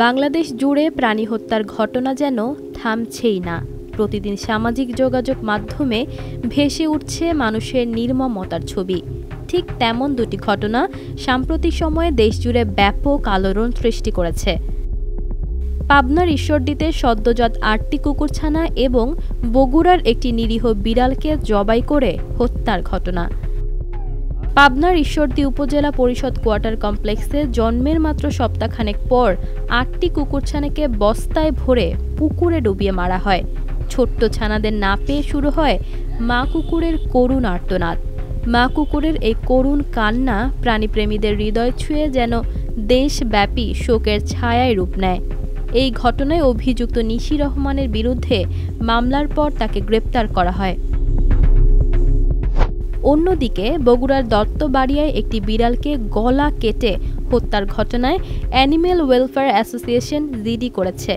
বাংলাদেশ জুড়ে প্রাণী হত্যার ঘটনা যেন থামছেই না। প্রতিদিন সামাজিক যোগাযোগ মাধ্যমে ভেসে উঠছে মানুষের নির্মমতার ছবি। ঠিক তেমন দুটি ঘটনা সাম্প্রতিক সময়ে দেশজুড়ে ব্যাপক আলোড়ন সৃষ্টি করেছে। পাবনার ঈশ্বরদীতে সদ্যজাত ৮টি কুকুরছানা এবং বগুড়ার একটি নিরীহ বিড়ালকে জবাই করে হত্যার ঘটনা। পাবনার ঈশ্বরদী উপজেলা পরিষদ কোয়ার্টার কমপ্লেক্সে জন্মের মাত্র সপ্তাহখানেক পর ৮টি কুকুরছানাকে বস্তায় ভরে পুকুরে ডুবিয়ে মারা হয়। ছোট্ট ছানাদের না পেয়ে শুরু হয় মা কুকুরের করুণ আর্তনাদ। মা কুকুরের এই করুণ কান্না প্রাণীপ্রেমীদের হৃদয় ছুঁয়ে যেন দেশব্যাপী শোকের ছায়ায় রূপ নেয়। এই ঘটনায় অভিযুক্ত নিশি রহমানের বিরুদ্ধে মামলার পর তাকে গ্রেপ্তার করা হয়। অন্যদিকে বগুড়ার দত্তবাড়িয়ায় একটি বিড়ালকে গলা কেটে হত্যার ঘটনায় অ্যানিম্যাল ওয়েলফেয়ার অ্যাসোসিয়েশন জিডি করেছে।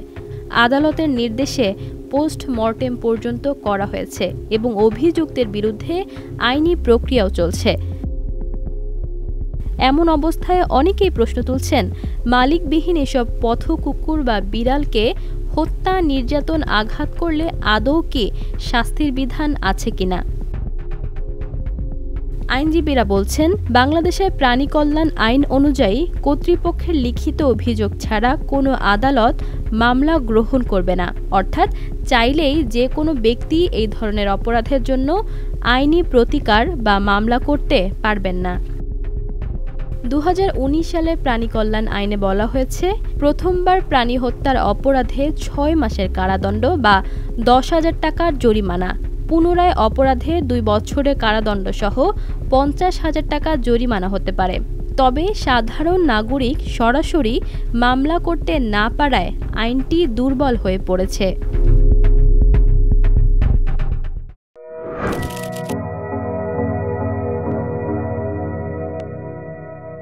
আদালতের নির্দেশে পোস্টমর্টেম পর্যন্ত করা হয়েছে এবং অভিযুক্তের বিরুদ্ধে আইনি প্রক্রিয়াও চলছে। এমন অবস্থায় অনেকেই প্রশ্ন তুলছেন, মালিকবিহীন এসব পথ কুকুর বা বিড়ালকে হত্যা, নির্যাতন, আঘাত করলে আদৌ কি শাস্তির বিধান আছে কিনা। আইনজীবীরা বলছেন, বাংলাদেশের প্রাণী কল্যাণ আইন অনুযায়ী কর্তৃপক্ষের লিখিত অভিযোগ ছাড়া কোনো আদালত মামলা গ্রহণ করবে না। অর্থাৎ চাইলেই যে কোনো ব্যক্তি এই ধরনের অপরাধের জন্য আইনি প্রতিকার বা মামলা করতে পারবেন না। ২০১৯ সালে প্রাণী কল্যাণ আইনে বলা হয়েছে, প্রথমবার প্রাণী হত্যার অপরাধে ৬ মাসের কারাদণ্ড বা ১০,০০০ টাকার জরিমানা, পুনরায় অপরাধে ২ বছরের কারাদণ্ডসহ ৫০,০০০ টাকা জরিমানা হতে পারে। তবে সাধারণ নাগরিক সরাসরি মামলা করতে না পারায় আইনটি দুর্বল হয়ে পড়েছে।